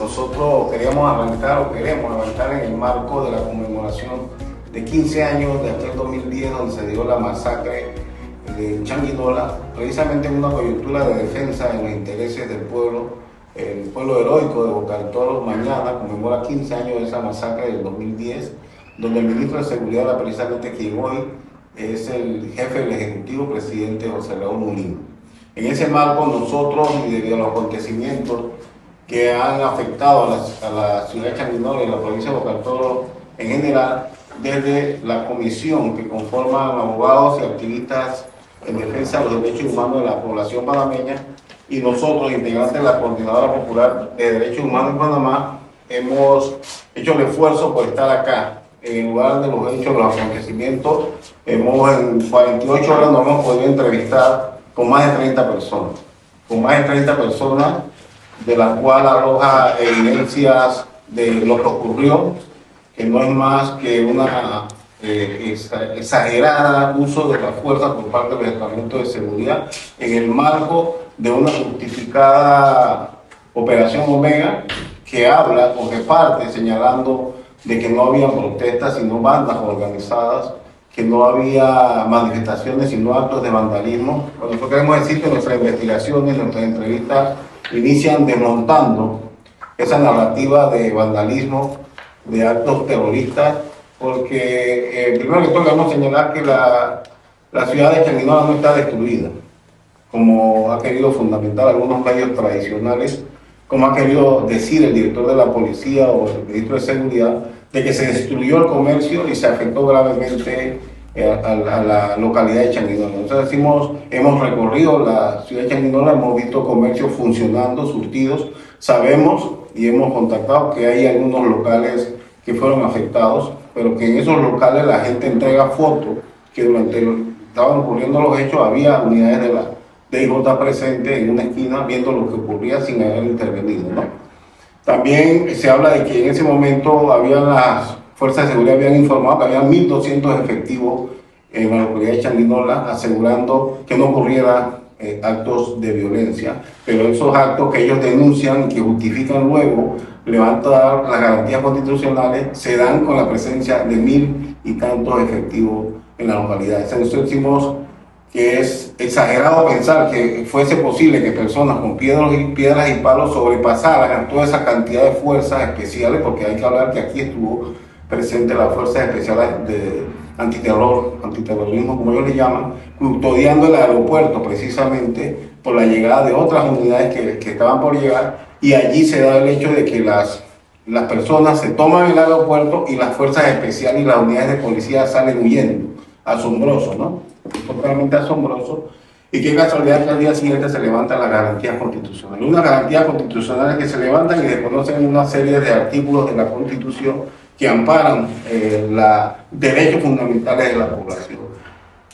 Nosotros queremos arrancar en el marco de la conmemoración de 15 años de aquel 2010 donde se dio la masacre de Changuinola, precisamente en una coyuntura de defensa de los intereses del pueblo, el pueblo heroico de Boca del Toro. Mañana conmemora 15 años de esa masacre del 2010, donde el ministro de Seguridad era precisamente quien hoy es el jefe del Ejecutivo, presidente José Raúl Mulino. En ese marco nosotros, y debido a los acontecimientos que han afectado a la ciudad de Changuinola y a la provincia de Boca del Toro en general, desde la comisión que conforman abogados y activistas en defensa de los derechos humanos de la población panameña y nosotros, integrantes de la Coordinadora Popular de Derechos Humanos en Panamá, hemos hecho el esfuerzo por estar acá, en el lugar de los hechos, los acontecimientos. En 48 horas nos hemos podido entrevistar con más de 30 personas, de las cuales arroja evidencias de lo que ocurrió, que no es más que una exagerada uso de la fuerza por parte del Departamento de Seguridad en el marco de una justificada operación Omega que habla o que parte señalando de que no había protestas sino bandas organizadas, que no había manifestaciones sino actos de vandalismo. Bueno, nosotros queremos decir que nuestras investigaciones, nuestras entrevistas inician desmontando esa narrativa de vandalismo, de actos terroristas, porque primero que todo queremos señalar que la ciudad de Changuinola no está destruida, como ha querido fundamentar algunos medios tradicionales, como ha querido decir el director de la policía o el ministro de Seguridad, de que se destruyó el comercio y se afectó gravemente a la localidad de Changuinola. Nosotros hemos recorrido la ciudad de Changuinola, hemos visto comercios funcionando, surtidos, sabemos y hemos contactado que hay algunos locales que fueron afectados, pero que en esos locales la gente entrega fotos que durante estaban ocurriendo los hechos había unidades de la DIJ presentes en una esquina viendo lo que ocurría sin haber intervenido, ¿no? También se habla de que en ese momento las fuerzas de seguridad habían informado que había 1.200 efectivos en la localidad de Changuinola asegurando que no ocurriera actos de violencia, pero esos actos que ellos denuncian y que justifican luego levantar las garantías constitucionales se dan con la presencia de 1.000 y tantos efectivos en la localidad. Nosotros decimos que es exagerado pensar que fuese posible que personas con piedras y palos sobrepasaran toda esa cantidad de fuerzas especiales, porque hay que hablar que aquí estuvo presente las fuerzas especiales de antiterrorismo, como ellos le llaman, custodiando el aeropuerto precisamente por la llegada de otras unidades que estaban por llegar, y allí se da el hecho de que las personas se toman el aeropuerto y las fuerzas especiales y las unidades de policía salen huyendo. Asombroso, ¿no? Totalmente asombroso. Y qué casualidad que al día siguiente se levantan las garantías constitucionales. Unas garantías constitucionales que se levantan y desconocen una serie de artículos de la Constitución que amparan los derechos fundamentales de la población.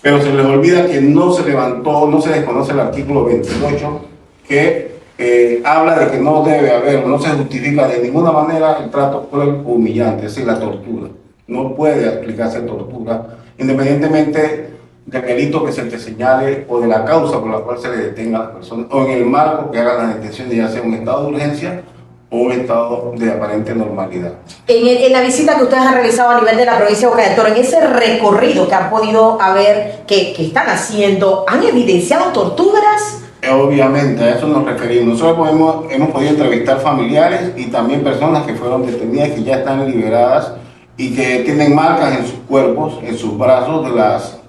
Pero se les olvida que no se desconoce el artículo 28, que habla de que no debe haber, no se justifica de ninguna manera el trato cruel o humillante, es decir, la tortura. No puede aplicarse tortura, independientemente del delito que se te señale o de la causa por la cual se le detenga a las personas, o en el marco que hagan la detención de ya sea un estado de urgencia o un estado de aparente normalidad. En la visita que ustedes han realizado a nivel de la provincia de Boca del Toro, en ese recorrido que han podido haber, que están haciendo, ¿han evidenciado torturas? Obviamente, a eso nos referimos. Nosotros hemos podido entrevistar familiares y también personas que fueron detenidas, que ya están liberadas y que tienen marcas en sus cuerpos, en sus brazos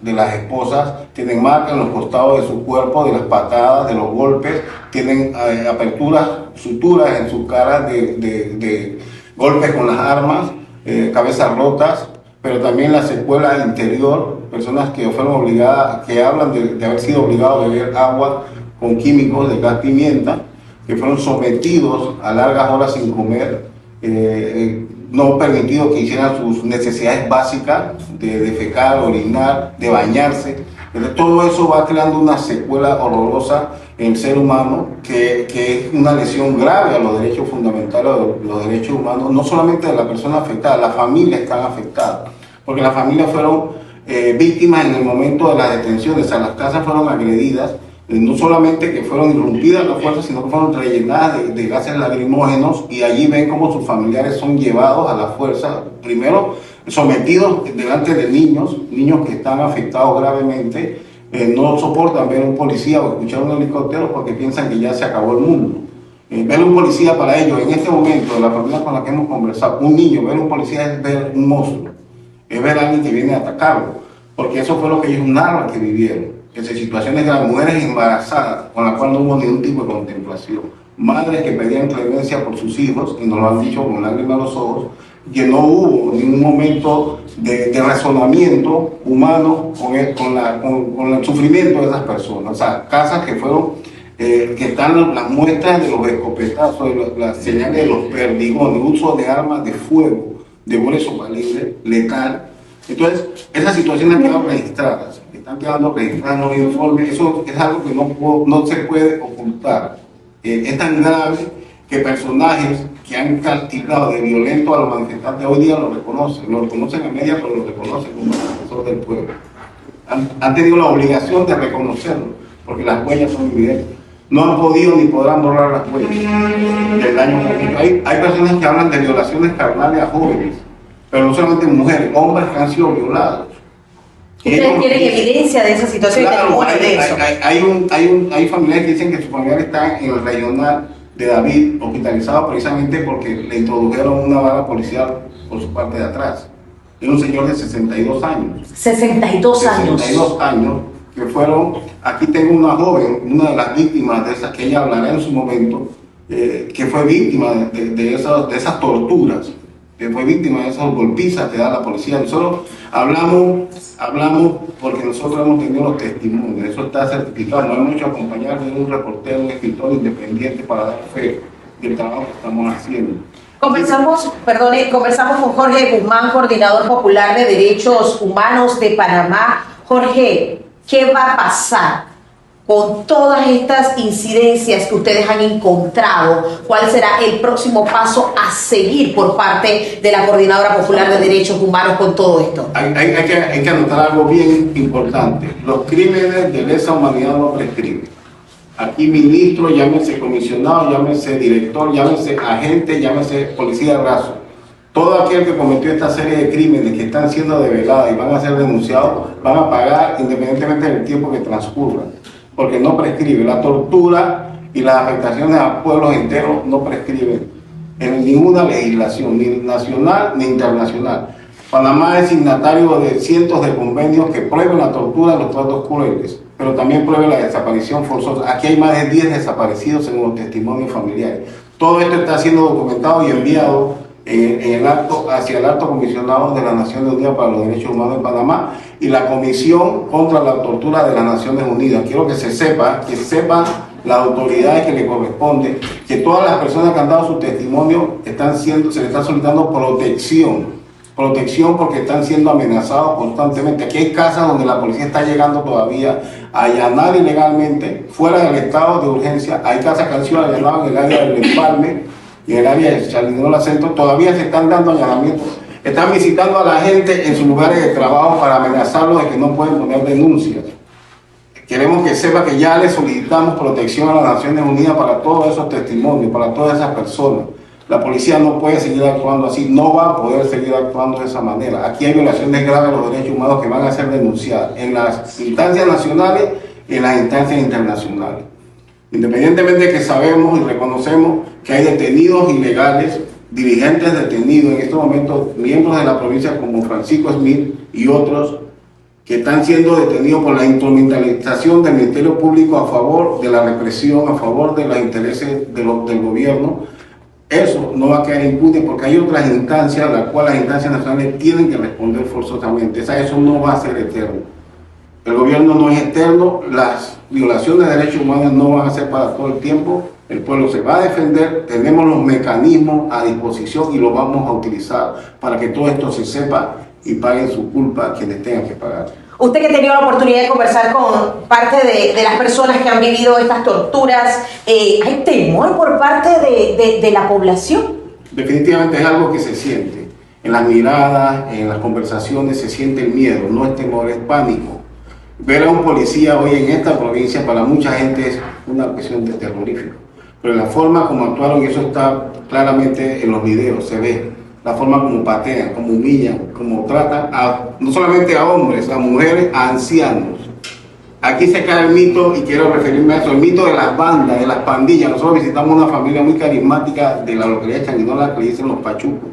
de las esposas, tienen marcas en los costados de su cuerpo, de las patadas, de los golpes, tienen aperturas, suturas en sus caras de golpes con las armas, cabezas rotas, pero también la secuela interior, personas que fueron obligadas, que hablan de haber sido obligados a beber agua con químicos de gas pimienta, que fueron sometidos a largas horas sin comer, no permitido que hicieran sus necesidades básicas de defecar, orinar, de bañarse. Entonces, todo eso va creando una secuela horrorosa en el ser humano que es una lesión grave a los derechos fundamentales, a los derechos humanos, no solamente de la persona afectada, las familias están afectadas, porque las familias fueron víctimas en el momento de las detenciones, o sea, las casas fueron agredidas No solamente que fueron irrumpidas las fuerzas, sino que fueron rellenadas de gases lacrimógenos, y allí ven cómo sus familiares son llevados a la fuerza, primero sometidos delante de niños que están afectados gravemente, no soportan ver un policía o escuchar un helicóptero porque piensan que ya se acabó el mundo. Ver un policía para ellos, en este momento, la familia con la que hemos conversado, un niño, ver un policía es ver un monstruo, es ver a alguien que viene a atacarlo, porque eso fue lo que ellos narran que vivieron. Situaciones de las mujeres embarazadas, con las cuales no hubo ningún tipo de contemplación, madres que pedían clemencia por sus hijos, y nos lo han dicho con lágrimas a los ojos, que no hubo ningún momento de razonamiento humano con el sufrimiento de esas personas. O sea, casas que fueron, que están las muestras de los escopetazos, de las señales de los perdigones, uso de armas de fuego, de grueso calibre, letal. Entonces, esas situaciones quedan registradas, están quedando registradas en los informes. Eso es algo que no se puede ocultar. Es tan grave que personajes que han castigado de violento a los manifestantes hoy día lo reconocen a media, pero lo reconocen como defensor del pueblo. Han tenido la obligación de reconocerlo, porque las huellas son evidentes. No han podido ni podrán borrar las huellas del daño cometido. Hay personas que hablan de violaciones carnales a jóvenes, pero no solamente mujeres, hombres que han sido violados. ¿Ustedes tienen evidencia de esa situación? Claro, hay familiares que dicen que su familiar está en el regional de David, hospitalizado precisamente porque le introdujeron una bala policial por su parte de atrás. Es un señor de 62 años. 62 años. 62 años, que fueron, aquí tengo una joven, una de las víctimas de esas, que ella hablará en su momento, que fue víctima de esas torturas, que fue víctima de esas golpizas que da la policía. Nosotros hablamos porque nosotros hemos tenido los testimonios, eso está certificado, no hemos hecho acompañar de un reportero, un escritor independiente para dar fe del trabajo que estamos haciendo. Conversamos con Jorge Guzmán, coordinador popular de Derechos Humanos de Panamá. Jorge, ¿qué va a pasar con todas estas incidencias que ustedes han encontrado? ¿Cuál será el próximo paso a seguir por parte de la Coordinadora Popular de Derechos Humanos con todo esto? Hay que anotar algo bien importante. Los crímenes de lesa humanidad no prescriben. Aquí ministro, llámese comisionado, llámese director, llámese agente, llámese policía de raso. Todo aquel que cometió esta serie de crímenes que están siendo develados y van a ser denunciados, van a pagar independientemente del tiempo que transcurra, porque no prescribe. La tortura y las afectaciones a pueblos enteros no prescriben en ninguna legislación, ni nacional ni internacional. Panamá es signatario de cientos de convenios que prohíben la tortura y los tratos crueles, pero también prohíben la desaparición forzosa. Aquí hay más de 10 desaparecidos según los testimonios familiares. Todo esto está siendo documentado y enviado hacia el Alto Comisionado de las Naciones Unidas para los Derechos Humanos en Panamá y la Comisión contra la Tortura de las Naciones Unidas. Quiero que se sepa, las autoridades que le corresponde, que todas las personas que han dado su testimonio se les está solicitando protección porque están siendo amenazados constantemente. Aquí hay casas donde la policía está llegando todavía a allanar ilegalmente, fuera del estado de urgencia. Hay casas que han sido allanadas en el área del Empalme y en el área de Chalinola Centro. Todavía se están dando allanamientos. Están visitando a la gente en sus lugares de trabajo para amenazarlos de que no pueden poner denuncias. Queremos que sepa que ya le solicitamos protección a las Naciones Unidas para todos esos testimonios, para todas esas personas. La policía no puede seguir actuando así, no va a poder seguir actuando de esa manera. Aquí hay violaciones graves de los derechos humanos que van a ser denunciadas en las instancias nacionales y en las instancias internacionales. Independientemente de que sabemos y reconocemos que hay detenidos ilegales, dirigentes detenidos en estos momentos, miembros de la provincia como Francisco Smith y otros, que están siendo detenidos por la instrumentalización del Ministerio Público a favor de la represión, a favor de los intereses del gobierno. Eso no va a quedar impune porque hay otras instancias a las cuales las instancias nacionales tienen que responder forzosamente. Eso no va a ser eterno. El gobierno no es eterno, las violaciones de derechos humanos no van a ser para todo el tiempo. El pueblo se va a defender, tenemos los mecanismos a disposición y los vamos a utilizar para que todo esto se sepa y paguen su culpa quienes tengan que pagar. Usted que ha tenido la oportunidad de conversar con parte de las personas que han vivido estas torturas, ¿hay temor por parte de la población? Definitivamente es algo que se siente. En las miradas, en las conversaciones se siente el miedo, no es temor, es pánico. Ver a un policía hoy en esta provincia para mucha gente es una cuestión de terrorífica. Pero la forma como actuaron, y eso está claramente en los videos, se ve la forma como patean, como humillan, como tratan no solamente a hombres, a mujeres, a ancianos. Aquí se cae el mito, y quiero referirme a eso, el mito de las bandas, de las pandillas. Nosotros visitamos una familia muy carismática de la localidad de Changuinola que le dicen los pachucos.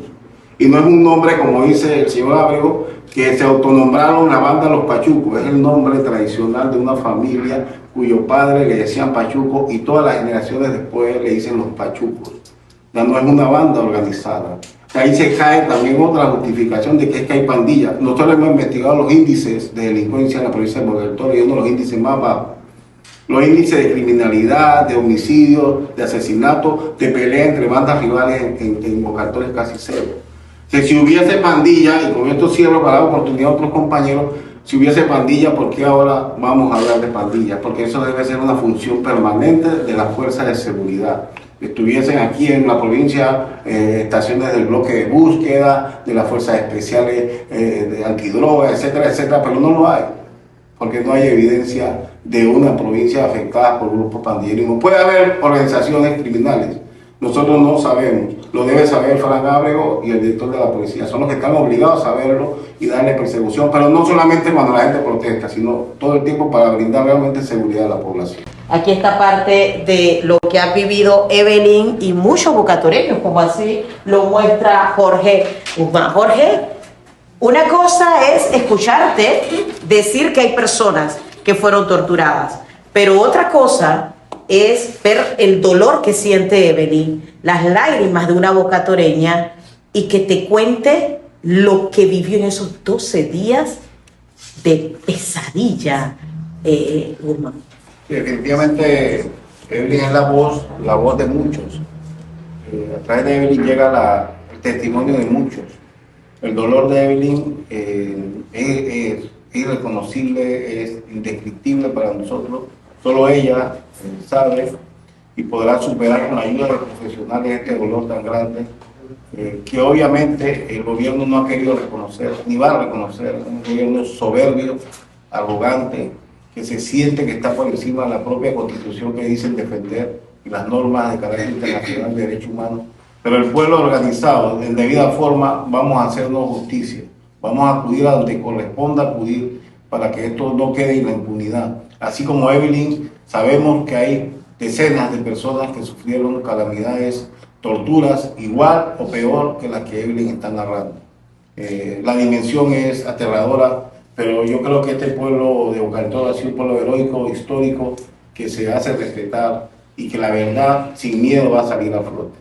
Y no es un nombre, como dice el señor Ábrego, que se autonombraron la banda Los Pachucos. Es el nombre tradicional de una familia cuyo padre le decían Pachuco y todas las generaciones después le dicen Los Pachucos. Ya no es una banda organizada. Ahí se cae también otra justificación de que es que hay pandillas. Nosotros hemos investigado los índices de delincuencia en la provincia de Boca del Toro y uno de los índices más bajos. Los índices de criminalidad, de homicidio, de asesinato, de pelea entre bandas rivales en Boca del Toro es casi cero. Que si hubiese pandilla, y con esto cierro para dar oportunidad a otros compañeros, si hubiese pandilla, ¿por qué ahora vamos a hablar de pandillas? Porque eso debe ser una función permanente de las fuerzas de seguridad. Estuviesen aquí en la provincia estaciones del bloque de búsqueda, de las fuerzas especiales de antidroga, etcétera, etcétera, pero no lo hay, porque no hay evidencia de una provincia afectada por grupos pandillerismo. Puede haber organizaciones criminales, nosotros no sabemos, lo debe saber Frank Ábrego y el director de la policía, son los que están obligados a saberlo y darle persecución, pero no solamente cuando la gente protesta, sino todo el tiempo para brindar realmente seguridad a la población. Aquí está parte de lo que ha vivido Evelyn y muchos bocatoreños, como así lo muestra Jorge Guzmán. Jorge, una cosa es escucharte decir que hay personas que fueron torturadas, pero otra cosa es ver el dolor que siente Evelyn, las lágrimas de una bocatoreña y que te cuente lo que vivió en esos 12 días de pesadilla, Guzmán. Sí, definitivamente Evelyn es la voz de muchos. A través de Evelyn llega el testimonio de muchos. El dolor de Evelyn es irreconocible, es indescriptible para nosotros. Solo ella sabe y podrá superar con la ayuda de los profesionales este dolor tan grande que obviamente el gobierno no ha querido reconocer, ni va a reconocer. Un gobierno soberbio, arrogante, que se siente que está por encima de la propia Constitución que dicen defender y las normas de carácter internacional de derechos humanos. Pero el pueblo organizado, en debida forma, vamos a hacernos justicia. Vamos a acudir a donde corresponda acudir para que esto no quede en la impunidad. Así como Evelyn, sabemos que hay decenas de personas que sufrieron calamidades, torturas, igual o peor que las que Evelyn está narrando. La dimensión es aterradora, pero yo creo que este pueblo de Boca del Toro ha sido un pueblo heroico, histórico, que se hace respetar y que la verdad sin miedo va a salir a flote.